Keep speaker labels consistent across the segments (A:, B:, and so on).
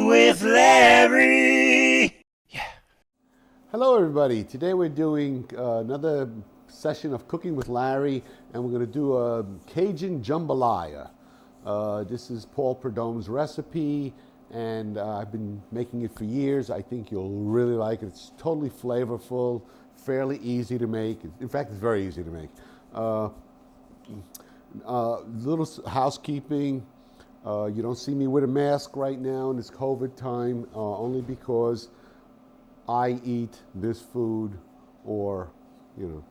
A: Cooking with Larry.
B: Hello everybody. Today we're doing another session of Cooking with Larry, and we're going to do a Cajun Jambalaya. This is Paul Perdome's recipe, and I've been making it for years. I think you'll really like it. It's totally flavorful, fairly easy to make. In fact, it's very easy to make. Little housekeeping. You don't see me with a mask right now in this COVID time, only because I eat this food, or, you know,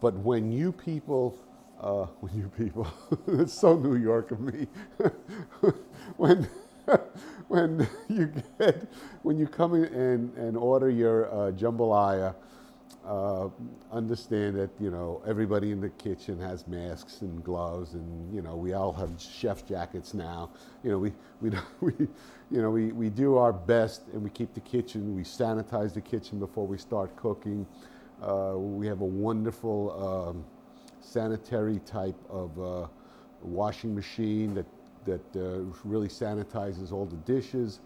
B: but when you people, it's so New York of me, when, when when you come in and order your jambalaya, understand that, you know, everybody in the kitchen has masks and gloves, and, you know, we all have chef jackets now. You know, we do our best, and we keep the kitchen, we sanitize the kitchen before we start cooking. We have a wonderful sanitary type of washing machine that really sanitizes all the dishes.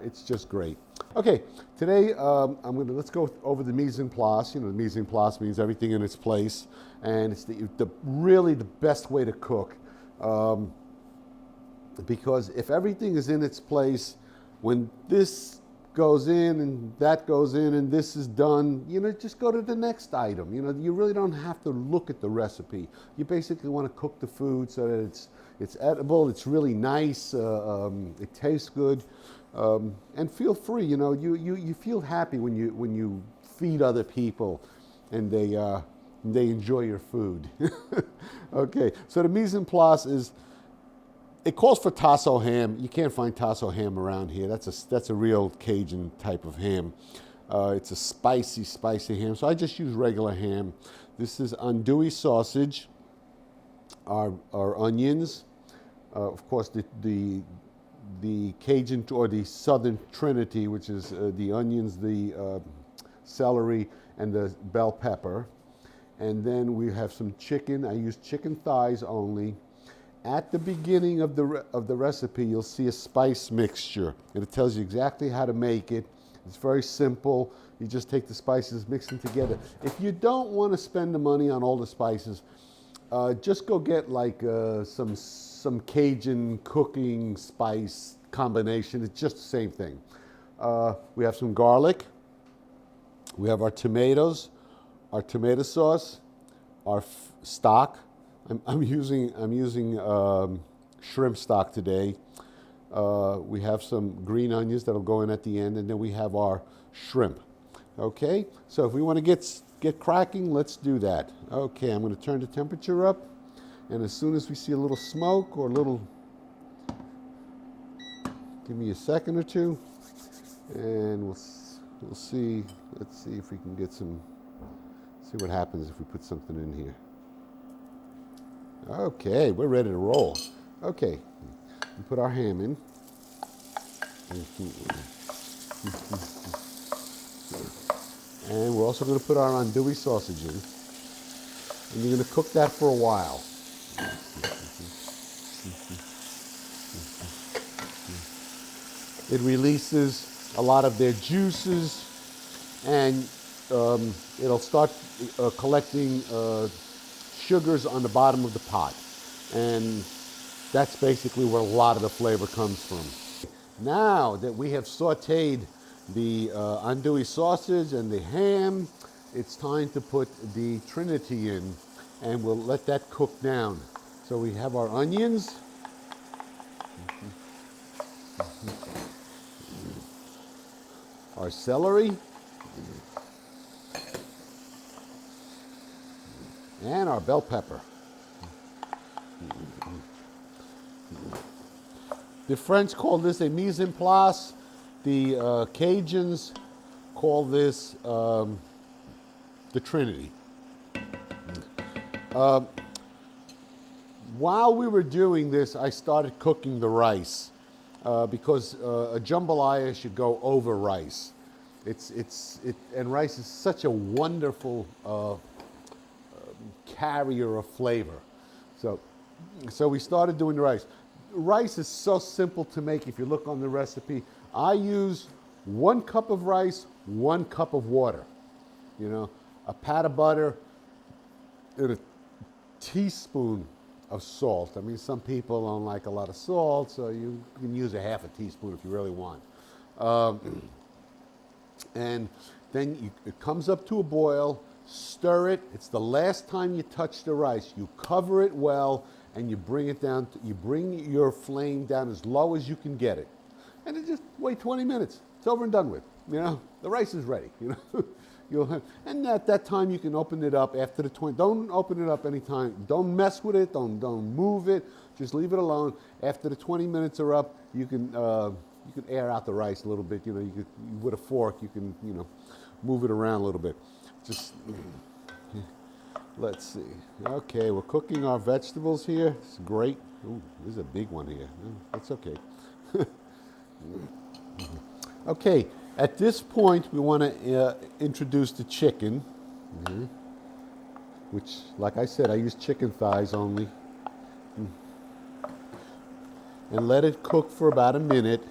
B: It's just great. Okay, today let's go over the mise en place. You know, the mise en place means everything in its place, and it's really the best way to cook. Because if everything is in its place, when this goes in and that goes in and this is done, you know, just go to the next item. You know, you really don't have to look at the recipe. You basically want to cook the food so that it's edible, it's really nice, it tastes good, and feel free. You know, you feel happy when you feed other people and they enjoy your food. Okay, so the mise en place is, it calls for tasso ham. You can't find tasso ham around here. That's a real Cajun type of ham. It's a spicy ham. So I just use regular ham. This is andouille sausage, our onions, of course the Cajun or the Southern Trinity, which is the onions, the celery, and the bell pepper. And then we have some chicken. I use chicken thighs only. At the beginning of the recipe, you'll see a spice mixture, and it tells you exactly how to make it. It's very simple. You just take the spices, mix them together. If you don't want to spend the money on all the spices, just go get like some Cajun cooking spice combination. It's just the same thing. We have some garlic. We have our tomatoes, our tomato sauce, our stock. I'm using shrimp stock today. We have some green onions that'll go in at the end, and then we have our shrimp. Okay, so if we want to get cracking, let's do that. Okay, I'm going to turn the temperature up, and as soon as we see a little smoke or a little, give me a second or two, and we'll see. Let's see if we can see what happens if we put something in here. Okay, we're ready to roll. Okay, we put our ham in. And we're also going to put our andouille sausage in. And you're going to cook that for a while. It releases a lot of their juices, and it'll start collecting sugars on the bottom of the pot, and that's basically where a lot of the flavor comes from. Now that we have sauteed the andouille sausage and the ham, it's time to put the Trinity in, and we'll let that cook down. So we have our onions, our celery, and our bell pepper. The French call this a mise en place. The Cajuns call this the Trinity. While we were doing this, I started cooking the rice because a jambalaya should go over rice. And rice is such a wonderful carrier of flavor. So we started doing the rice. rice is so simple to make if you look on the recipe. I use 1 cup of rice, 1 cup of water. You know, a pat of butter, and a teaspoon of salt. I mean, some people don't like a lot of salt, so you can use a half a teaspoon if you really want. And then it comes up to a boil, stir it. It's the last time you touch the rice. You cover it well, and you bring it down. You bring your flame down as low as you can get it. And then just wait 20 minutes. It's over and done with. You know, the rice is ready. You know, and at that time you can open it up after the 20. Don't open it up anytime. Don't mess with it. Don't move it. Just leave it alone. After the 20 minutes are up, you can air out the rice a little bit. You know, with a fork you can move it around a little bit. Just let's see. Okay, we're cooking our vegetables here. It's great. Ooh, this is a big one here. That's okay. Okay, at this point we want to introduce the chicken, which, like I said, I use chicken thighs only. And let it cook for about a minute.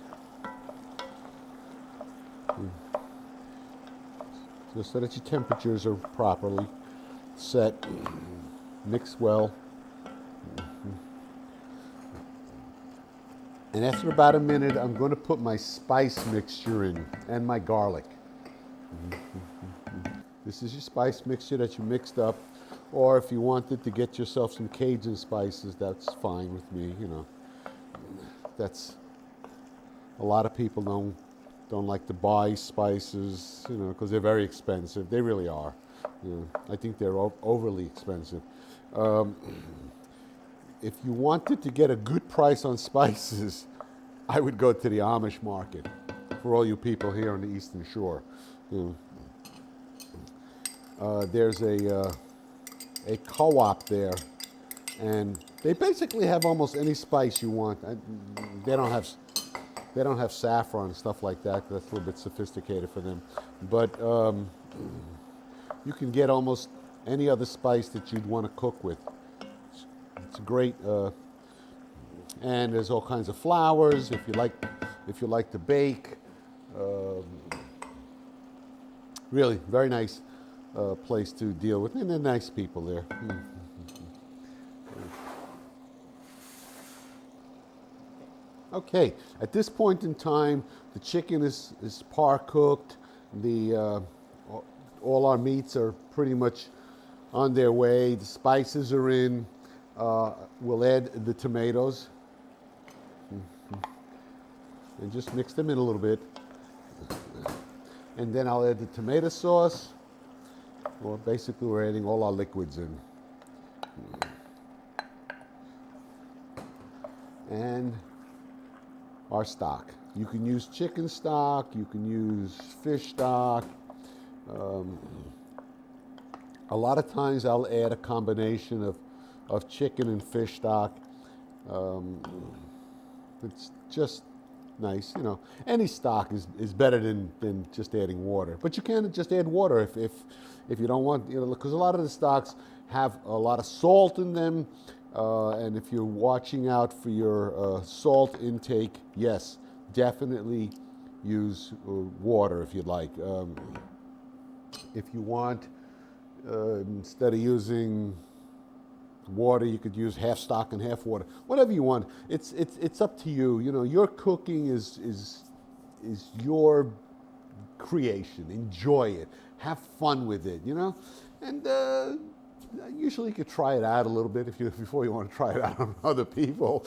B: Just so that your temperatures are properly set. Mix well. And after about a minute, I'm going to put my spice mixture in and my garlic. This is your spice mixture that you mixed up. Or if you wanted to get yourself some Cajun spices, that's fine with me, you know. That's, a lot of people don't like to buy spices, you know, because they're very expensive. They really are. You know, I think they're overly expensive. If you wanted to get a good price on spices, I would go to the Amish market for all you people here on the Eastern Shore. You know, there's a co-op there, and they basically have almost any spice you want. They don't have saffron and stuff like that. That's a little bit sophisticated for them. But you can get almost any other spice that you'd want to cook with. It's great, and there's all kinds of flours if you like to bake. Really, very nice place to deal with, and they're nice people there. Okay, at this point in time, the chicken is par cooked. All our meats are pretty much on their way. The spices are in. We'll add the tomatoes and just mix them in a little bit. And then I'll add the tomato sauce. Well, basically we're adding all our liquids in. And our stock. You can use chicken stock, you can use fish stock. A lot of times I'll add a combination of chicken and fish stock. It's just nice, you know. Any stock is better than just adding water. But you can just add water if you don't want, you know, because a lot of the stocks have a lot of salt in them. And if you're watching out for your salt intake, yes, definitely use water if you'd like. If you want, instead of using water, you could use half stock and half water. Whatever you want. It's up to you. You know, your cooking is your creation. Enjoy it. Have fun with it. You know, and usually you could try it out a little bit before you want to try it out on other people.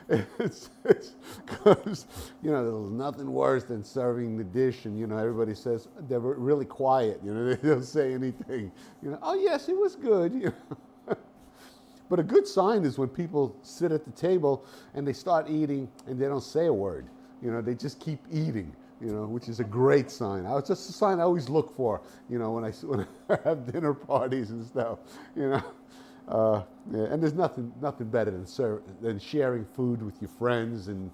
B: It's because, you know, there's nothing worse than serving the dish and, you know, everybody says they're really quiet. You know, they don't say anything. You know, oh yes, it was good. You know? But a good sign is when people sit at the table and they start eating and they don't say a word. You know, they just keep eating. You know, which is a great sign. It's just a sign I always look for, you know, when I have dinner parties and stuff, you know. Yeah, and there's nothing better than sharing food with your friends and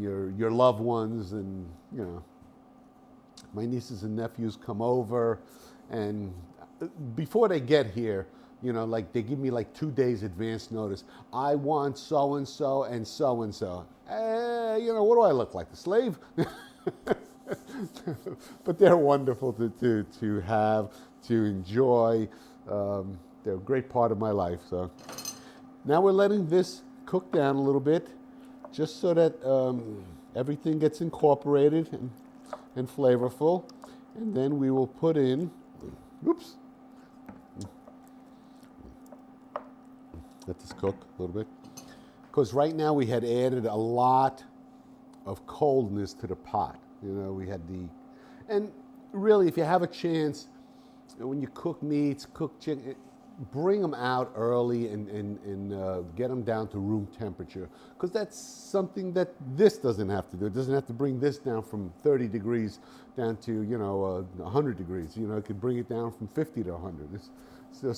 B: your loved ones. And, you know, my nieces and nephews come over, and before they get here, You know, like they give me like 2 days advance notice. I want so and so and so and so. You know, what do I look like, a slave? But they're wonderful to have, to enjoy. They're a great part of my life. So now we're letting this cook down a little bit, just so that everything gets incorporated and flavorful. And then we will put in, oops, let this cook a little bit. Because right now we had added a lot of coldness to the pot. You know, we had and really if you have a chance, when you cook meats, cook chicken, bring them out early and get them down to room temperature. Because that's something that this doesn't have to do. It doesn't have to bring this down from 30 degrees down to, 100 degrees. You know, it could bring it down from 50 to 100. It's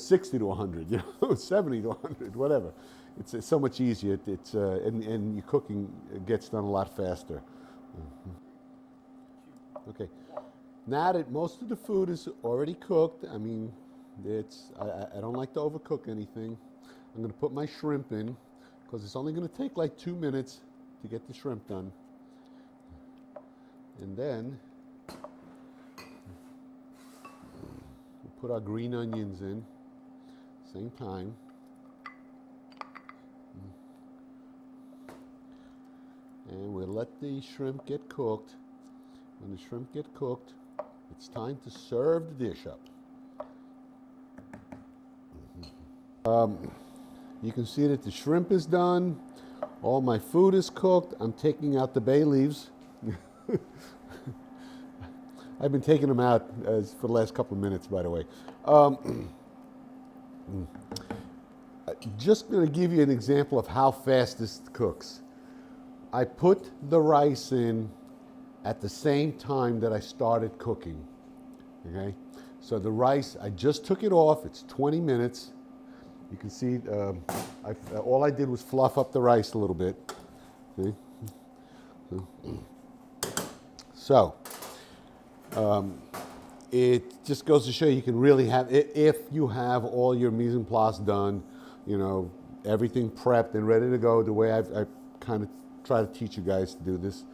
B: 60 to 100, 70 to 100, whatever. It's so much easier. And your cooking gets done a lot faster. Okay. Now that most of the food is already cooked, I mean, I don't like to overcook anything. I'm going to put my shrimp in because it's only going to take like 2 minutes to get the shrimp done. And then we'll put our green onions in, same time. And we'll let the shrimp get cooked. When the shrimp get cooked, it's time to serve the dish up. You can see that the shrimp is done. All my food is cooked. I'm taking out the bay leaves. I've been taking them out for the last couple of minutes, by the way. Just going to give you an example of how fast this cooks. I put the rice in at the same time that I started cooking. Okay, so the rice, I just took it off. It's 20 minutes. You can see all I did was fluff up the rice a little bit. See? So it just goes to show you can really have, if you have all your mise en place done, everything prepped and ready to go the way I kind of try to teach you guys to do this.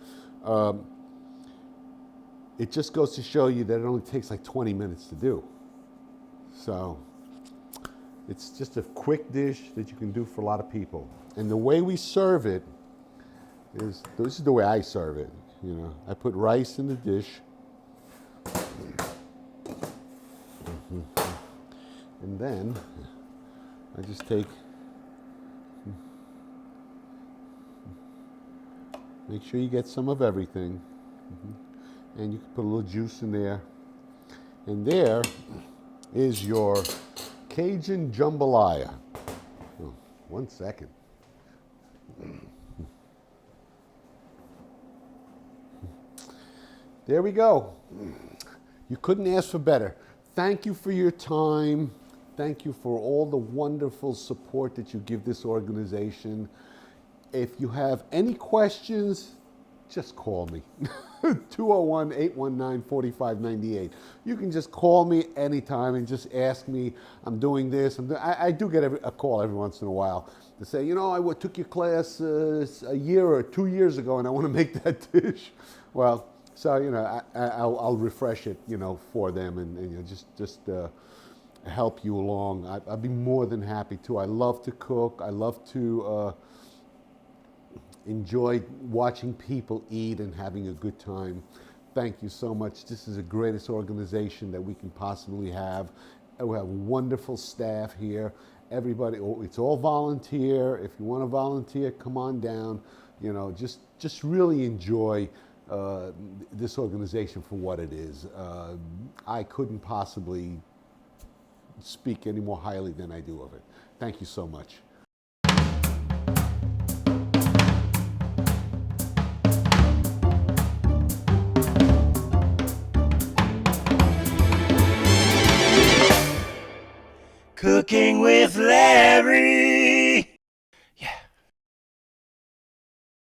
B: It just goes to show you that it only takes like 20 minutes to do. So it's just a quick dish that you can do for a lot of people. And the way we serve it is, this is the way I serve it. I put rice in the dish. And then I just make sure you get some of everything. And you can put a little juice in there. And there is your Cajun Jambalaya. Oh, 1 second. There we go. You couldn't ask for better. Thank you for your time. Thank you for all the wonderful support that you give this organization. If you have any questions, just call me. 201-819-4598. You can just call me anytime and just ask me, I'm doing this. I do get a call every once in a while to say, I took your class a year or 2 years ago and I want to make that dish. Well, so, I'll refresh it, for them and just help you along. I'd be more than happy to. I love to cook. I love to enjoy watching people eat and having a good time. Thank you so much. This is the greatest organization that we can possibly have. We have wonderful staff here. Everybody, it's all volunteer. If you want to volunteer, come on down. Just really enjoy this organization for what it is. I couldn't possibly speak any more highly than I do of it. Thank you so much.
A: Cooking with Larry.